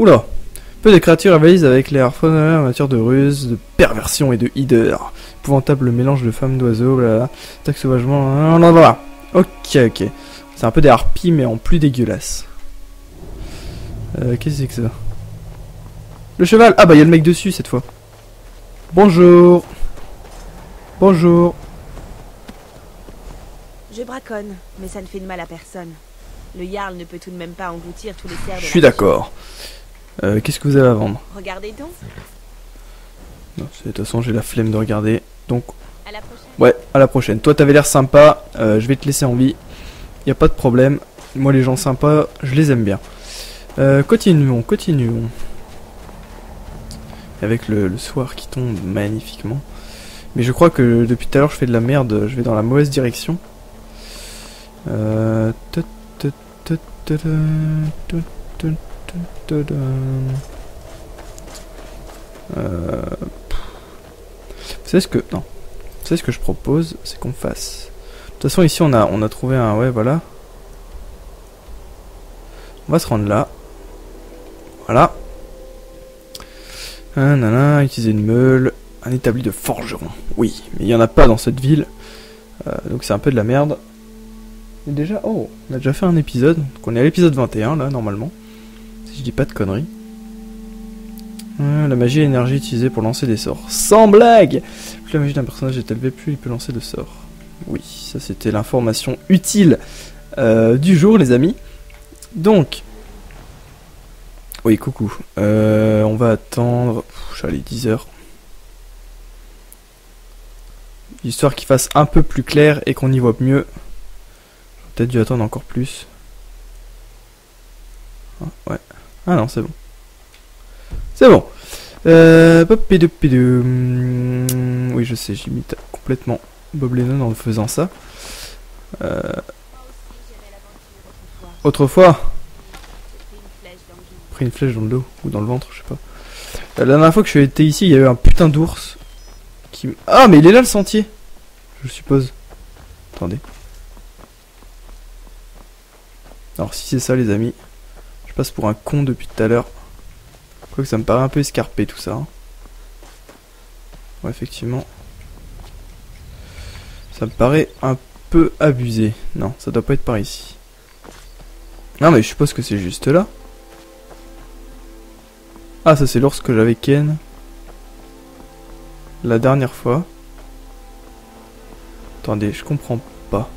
Oula. Peu de créatures rivalisent avec les harfons en matière de ruse, de perversion et de hideur. Épouvantable mélange de femmes d'oiseaux, blablabla. Attaque sauvagement. Voilà. Ok, ok. C'est un peu des harpies, mais en plus dégueulasse. Qu'est-ce que c'est que ça? Le cheval! Ah bah il y a le mec dessus cette fois. Bonjour. Bonjour. Je braconne, mais ça ne fait de mal à personne. Le Jarl ne peut tout de même pas engloutir tous les cerfs de Je suis d'accord. Qu'est-ce que vous avez à vendre? Regardez donc. Non, de toute façon j'ai la flemme de regarder. Donc, À la prochaine. ouais, à la prochaine. Toi t'avais l'air sympa, je vais te laisser en vie. Y a pas de problème. Moi les gens sympas, je les aime bien. Continuons, continuons. Avec le soir qui tombe magnifiquement. Mais je crois que depuis tout à l'heure je fais de la merde, je vais dans la mauvaise direction. Vous savez ce que... Non. Vous savez ce que je propose, c'est qu'on fasse... De toute façon ici on a trouvé un... Ouais voilà. On va se rendre là. Voilà. Utiliser une meule. Un établi de forgeron. Oui, mais il n'y en a pas dans cette ville. Donc c'est un peu de la merde. Et déjà... Oh, on a déjà fait un épisode. Donc on est à l'épisode 21 là, normalement. Si je dis pas de conneries. La magie et l'énergie utilisée pour lancer des sorts. Sans blague! Plus la magie d'un personnage est élevée, plus il peut lancer de sorts. Oui, ça c'était l'information utile du jour, les amis. Donc... Oui, coucou. On va attendre... J'allais 10 heures. Histoire qu'il fasse un peu plus clair et qu'on y voit mieux. J'aurais peut-être dû attendre encore plus. Ah, ouais. Ah non, c'est bon. C'est bon. Oui, je sais, j'imite complètement Bob Lennon en faisant ça. Autrefois, pris une flèche dans le dos ou dans le ventre, je sais pas. La dernière fois que je suis été ici, il y a eu un putain d'ours qui... Ah, mais il est là le sentier, je suppose. Attendez. Alors si c'est ça, les amis, je passe pour un con depuis tout à l'heure. Quoique ça me paraît un peu escarpé tout ça. Hein. Ouais, effectivement. Ça me paraît un peu abusé. Non, ça doit pas être par ici. Non, mais je suppose que c'est juste là. Ah, ça c'est l'ours que j'avais ken la dernière fois. Attendez, je comprends pas.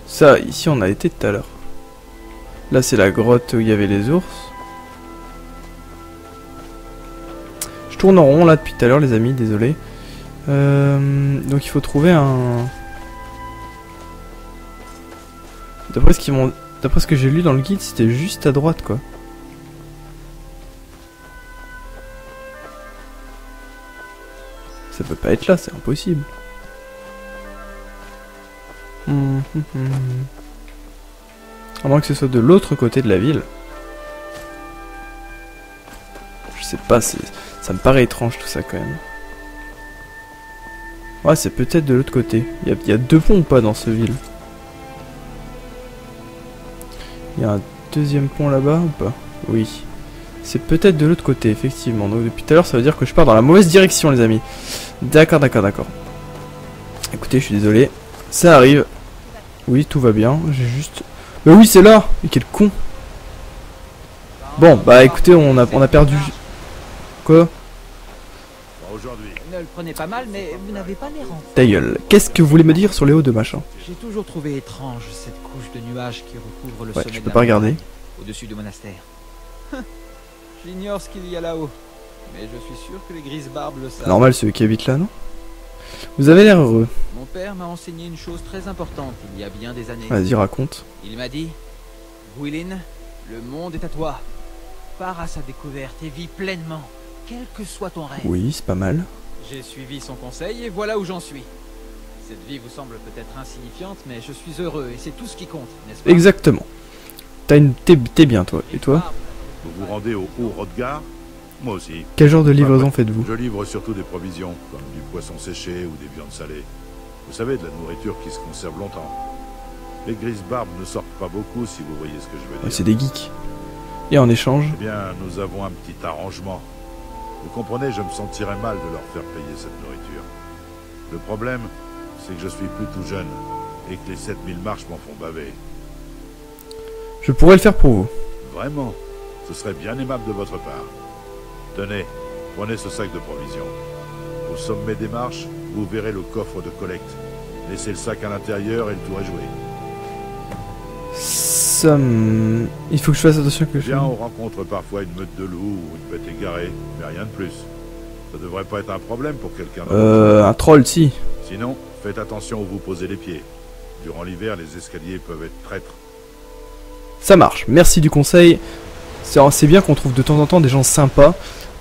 Ça, ici on a été tout à l'heure. Là c'est la grotte où il y avait les ours. Je tourne en rond là depuis tout à l'heure les amis, désolé. Donc il faut trouver un... D'après ce que j'ai lu dans le guide, c'était juste à droite quoi. Ça peut pas être là, c'est impossible. À moins que ce soit de l'autre côté de la ville. Je sais pas, ça me paraît étrange tout ça quand même. Ouais, c'est peut-être de l'autre côté. Il y a deux ponts ou pas dans ce ville? Il y a un deuxième pont là-bas ou pas? Oui. C'est peut-être de l'autre côté, effectivement. Donc depuis tout à l'heure, ça veut dire que je pars dans la mauvaise direction, les amis. D'accord, d'accord, d'accord. Écoutez, je suis désolé. Ça arrive. Oui, tout va bien. J'ai juste... Mais oui, c'est là! Mais quel con! Bon, bah écoutez, on a perdu... Quoi? Ne le prenez pas mal, mais vous n'avez pas l'air en... Ta gueule. Qu'est-ce que vous voulez me dire sur les hauts de machin? J'ai toujours trouvé étrange cette couche de nuages qui recouvre le Ouais, sommet je de peux la pas regarder. montagne, au-dessus du monastère. J'ignore ce qu'il y a là-haut, mais je suis sûr que les grises barbes le savent. Normal, celui qui habite là, non? Vous avez l'air heureux. Mon père m'a enseigné une chose très importante il y a bien des années. Vas-y, raconte. Il m'a dit, Gwylin, le monde est à toi. Pars à sa découverte et vis pleinement, quel que soit ton rêve. Oui, c'est pas mal. J'ai suivi son conseil et voilà où j'en suis. Cette vie vous semble peut-être insignifiante, mais je suis heureux et c'est tout ce qui compte, n'est-ce pas? Exactement. T'es bien, toi. Et toi? Vous vous rendez au Haut-Rodgar? Moi aussi. Quel genre de livraison faites-vous? Je livre surtout des provisions, comme du poisson séché ou des viandes salées. Vous savez, de la nourriture qui se conserve longtemps. Les grises barbes ne sortent pas beaucoup, si vous voyez ce que je veux Ouais, dire. c'est des geeks. Et en échange... Eh bien, nous avons un petit arrangement. Vous comprenez, je me sentirais mal de leur faire payer cette nourriture. Le problème, c'est que je suis plus tout jeune, et que les 7000 marches m'en font baver. Je pourrais le faire pour vous. Vraiment, ce serait bien aimable de votre part. Tenez, prenez ce sac de provisions. Au sommet des marches, vous verrez le coffre de collecte. Laissez le sac à l'intérieur et le tour est joué. Il faut que je fasse attention que je... Bien, on rencontre parfois une meute de loups ou une bête égarée, mais rien de plus. Ça devrait pas être un problème pour quelqu'un d'autre. Un troll, si. Sinon, faites attention où vous posez les pieds. Durant l'hiver, les escaliers peuvent être traîtres. Ça marche, merci du conseil. C'est bien qu'on trouve de temps en temps des gens sympas.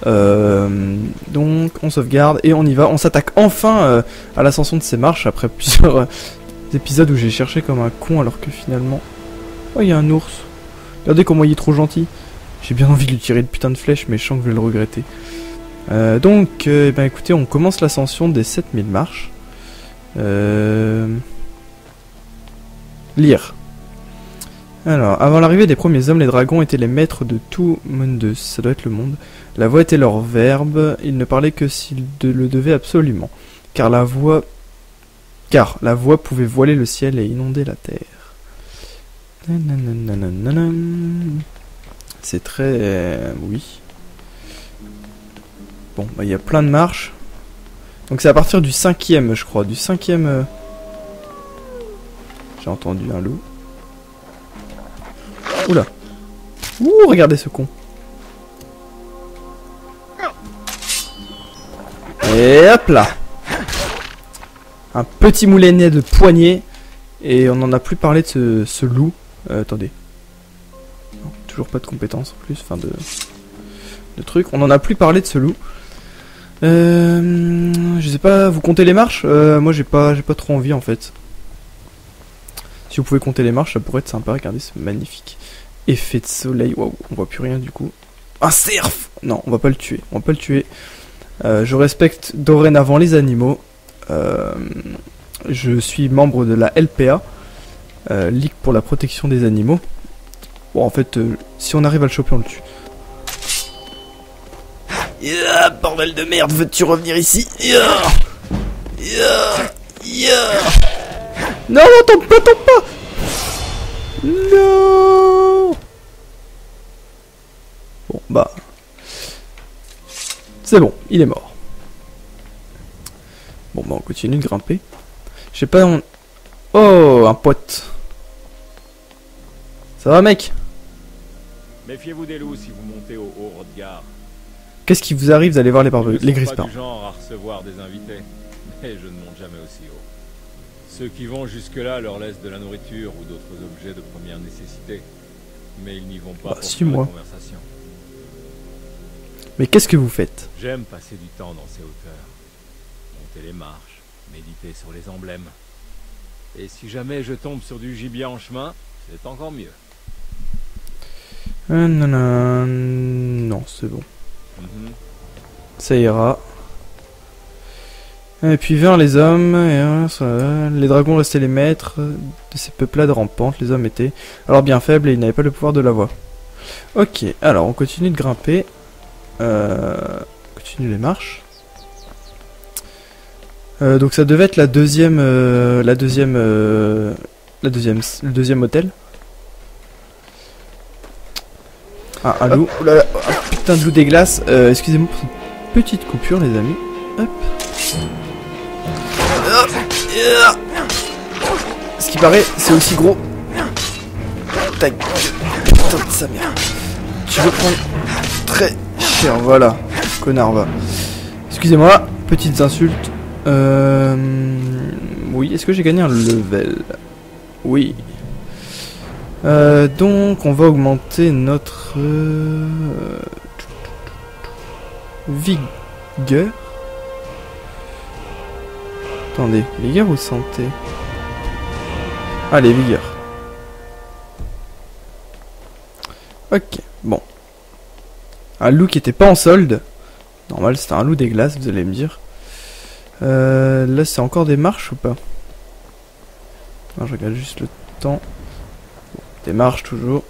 Donc on sauvegarde et on y va. On s'attaque enfin à l'ascension de ces marches après plusieurs épisodes où j'ai cherché comme un con alors que finalement... Oh, il y a un ours. Regardez comment il est trop gentil. J'ai bien envie de lui tirer une putain de flèche mais je sens que je vais le regretter. Donc, ben écoutez, on commence l'ascension des 7000 marches. Lire. Alors, avant l'arrivée des premiers hommes, les dragons étaient les maîtres de tout Mundus. Ça doit être le monde. La voix était leur verbe. Ils ne parlaient que s'ils le devaient absolument. Car la voix pouvait voiler le ciel et inonder la terre. C'est très... oui. Bon, bah il y a plein de marches. Donc c'est à partir du 5e, je crois. Du 5e... J'ai entendu un loup. Oula. Ouh, regardez ce con. Et hop là. Un petit moulinet de poignée. Et on n'en a plus parlé de ce loup. Attendez. Non, toujours pas de compétences en plus. Enfin de trucs. On n'en a plus parlé de ce loup. Je sais pas, vous comptez les marches? Moi j'ai pas trop envie en fait. Si vous pouvez compter les marches, ça pourrait être sympa. Regardez, c'est magnifique. Effet de soleil. Waouh, on voit plus rien du coup. Un cerf! Non, on va pas le tuer. On va pas le tuer. Je respecte dorénavant les animaux. Je suis membre de la LPA, Ligue pour la protection des animaux. Bon, en fait, si on arrive à le choper, on le tue. Yeah, bordel de merde, veux-tu revenir ici? Non, non, tombe pas! Non! Bon, bah... c'est bon, il est mort. Bon, bah on continue de grimper. Je sais pas, on... Oh, un pote. Ça va, mec? Méfiez-vous des loups si vous montez au haut Hrodgar. Qu'est-ce qui vous arrive d'aller voir les grises pas du genre à recevoir des invités, mais je ne monte jamais aussi haut. Ceux qui vont jusque-là leur laissent de la nourriture ou d'autres objets de première nécessité, mais ils n'y vont pas pour faire la conversation. Mais qu'est-ce que vous faites? J'aime passer du temps dans ces hauteurs, monter les marches, méditer sur les emblèmes. Et si jamais je tombe sur du gibier en chemin, c'est encore mieux. Non, c'est bon. Ça ira. Et puis vers les hommes, les dragons restaient les maîtres de ces peuplades rampantes. Les hommes étaient alors bien faibles et ils n'avaient pas le pouvoir de la voix. Ok, alors on continue de grimper. Continue les marches. Donc ça devait être le deuxième hôtel. Ah, un loup. Oh là là, un putain de loup des glaces. Excusez-moi pour cette petite coupure, les amis. Hop. Ce qui paraît, c'est aussi gros. Tac. Putain de sa mère. Tu veux prendre très cher, voilà. Connard, va. Excusez-moi, petites insultes. Oui, est-ce que j'ai gagné un level? Oui. Donc, on va augmenter notre vigueur. Attendez, vigueur ou santé? Allez, vigueur. Ok, bon. Un loup qui était pas en solde. Normal, c'était un loup des glaces, vous allez me dire. Là, c'est encore des marches ou pas? Non, je regarde juste le temps. Des marches toujours.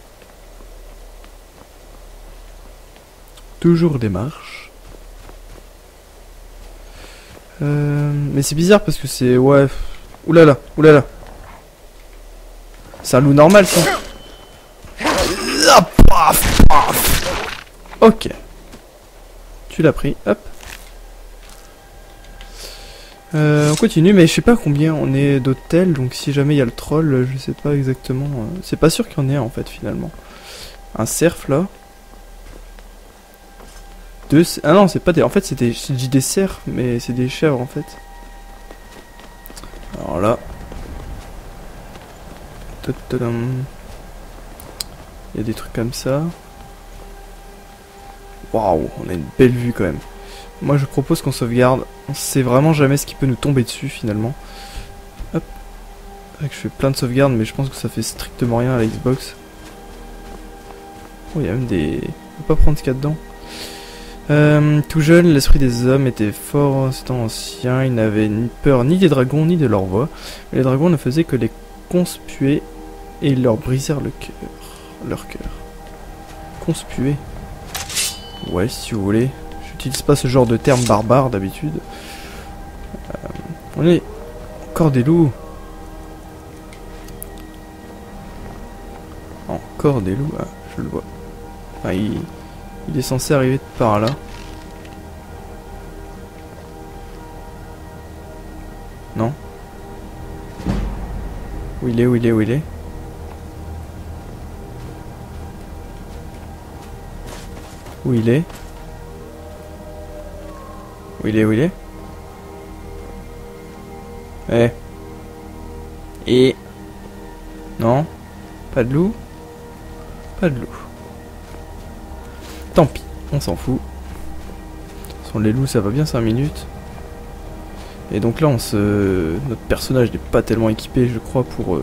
Toujours des marches. Mais c'est bizarre parce que c'est... Ouais... Oulala, oulala. C'est un loup normal ça. Ok. Tu l'as pris, hop. On continue, mais je sais pas combien on est d'hôtels, donc si jamais il y a le troll, je sais pas exactement. C'est pas sûr qu'il y en ait en fait finalement. Un cerf là. Deux. Ah non, c'est pas des. En fait, c'est des cerfs, mais c'est des chèvres en fait. Alors là. Il y a des trucs comme ça. Waouh, on a une belle vue quand même. Moi je propose qu'on sauvegarde. On sait vraiment jamais ce qui peut nous tomber dessus finalement. Hop. C'est vrai que je fais plein de sauvegardes, mais je pense que ça fait strictement rien à la Xbox. Oh, il y a même des... On peut pas prendre ce qu'il y a dedans. Tout jeune, l'esprit des hommes était fort, c'est ancien. Ils n'avaient ni peur ni des dragons ni de leur voix. Mais les dragons ne faisaient que les conspuer et ils leur brisèrent le cœur. Leur cœur. Conspuer. Ouais, si vous voulez. J'utilise pas ce genre de terme barbare d'habitude. On est encore des loups. Encore des loups. Ah, je le vois. Ah, il est censé arriver par là. Non? Où il est? Où il est? Où il est? Où il est? Où il est? Où il est? Et... Non? Pas de loup? Pas de loup. Tant pis, on s'en fout. De toute façon, les loups, ça va bien 5 minutes. Et donc là, notre personnage n'est pas tellement équipé, je crois, pour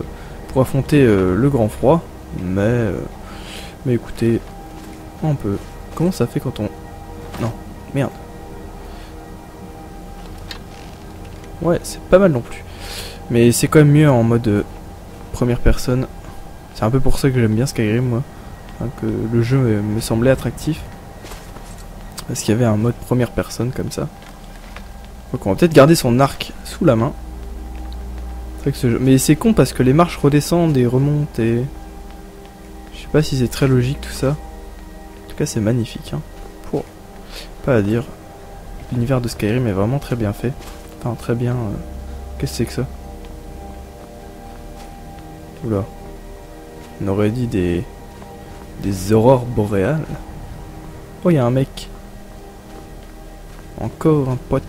affronter le grand froid. Mais écoutez, on peut... Comment ça fait quand on... Non, merde. Ouais, c'est pas mal non plus. Mais c'est quand même mieux en mode première personne. C'est un peu pour ça que j'aime bien Skyrim, moi. Hein, que le jeu me semblait attractif. Parce qu'il y avait un mode première personne comme ça. Donc on va peut-être garder son arc sous la main. C'est vrai que ce jeu... Mais c'est con parce que les marches redescendent et remontent et... Je sais pas si c'est très logique tout ça. En tout cas c'est magnifique. Hein. Pour... Pas à dire. L'univers de Skyrim est vraiment très bien fait. Enfin très bien... Qu'est-ce que c'est que ça? Oula. On aurait dit des aurores boréales. Oh, il y a un mec. Encore un pote.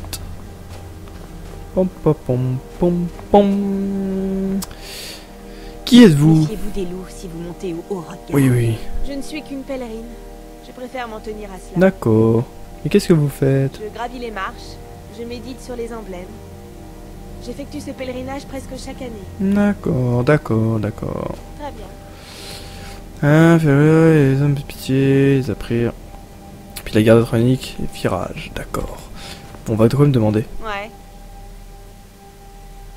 Pom pom pom pom pom. Qui êtes-vous? Méfiez-vous des loups si vous montez au haut regard. Oui, oui. Je ne suis qu'une pèlerine. Je préfère m'en tenir à cela. D'accord. Et qu'est-ce que vous faites? Je gravis les marches. Je médite sur les emblèmes. J'effectue ce pèlerinage presque chaque année. D'accord, d'accord, d'accord. Très bien. Les hommes de pitié, ils apprirent. Puis la garde chronique et virage, d'accord. On va de quoi me demander? Ouais.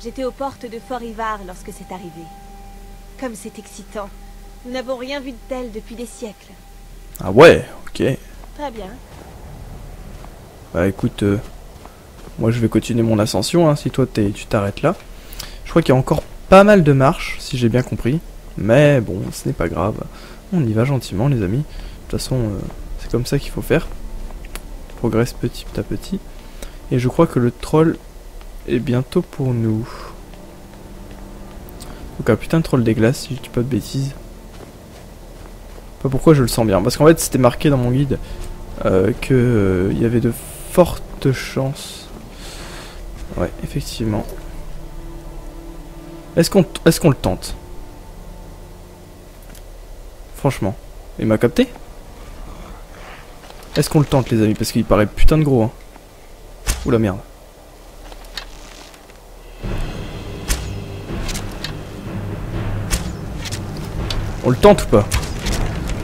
J'étais aux portes de Fort Ivar lorsque c'est arrivé. Comme c'est excitant. Nous n'avons rien vu de tel depuis des siècles. Ah ouais, ok. Très bien. Bah écoute, moi je vais continuer mon ascension, hein, si toi tu t'arrêtes là. Je crois qu'il y a encore pas mal de marches, si j'ai bien compris. Mais bon, ce n'est pas grave. On y va gentiment, les amis. De toute façon, c'est comme ça qu'il faut faire. On progresse petit à petit. Et je crois que le troll est bientôt pour nous. Donc un putain de troll des glaces, si je dis pas de bêtises. Pas pourquoi je le sens bien. Parce qu'en fait, c'était marqué dans mon guide que il y avait de fortes chances. Ouais, effectivement. Est-ce qu'on le tente? Franchement. Il m'a capté? Est-ce qu'on le tente, les amis? Parce qu'il paraît putain de gros. Hein. Ouh la merde. On le tente ou pas?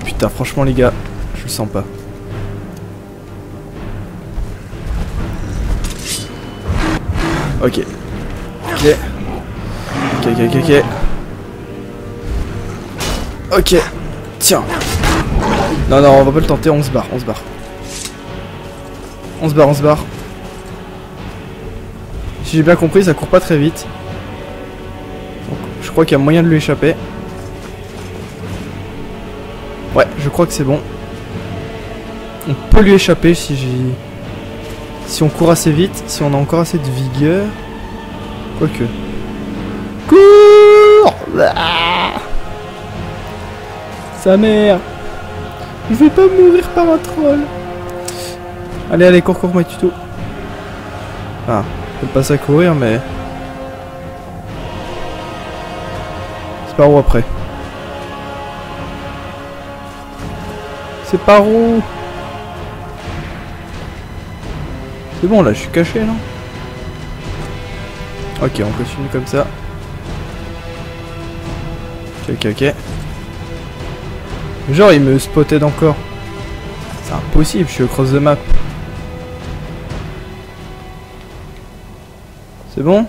Putain, franchement, les gars, je le sens pas. Ok. Ok. Ok. Ok. Tiens. Non, non, on va pas le tenter, on se barre, on se barre. On se barre, on se barre. Si j'ai bien compris, ça court pas très vite. Donc, je crois qu'il y a moyen de lui échapper. Ouais, je crois que c'est bon. On peut lui échapper si on court assez vite, si on a encore assez de vigueur. Quoique. Cours! Ah, sa mère! Je vais pas mourir par un troll. Allez, allez, cours, cours, my tuto. Ah, je peux passer à courir, mais... C'est par où après? C'est par où? C'est bon, là, je suis caché, non? Ok, on continue comme ça. Ok, ok, ok. Genre, il me spotted encore. C'est impossible, je suis across the map. C'est bon?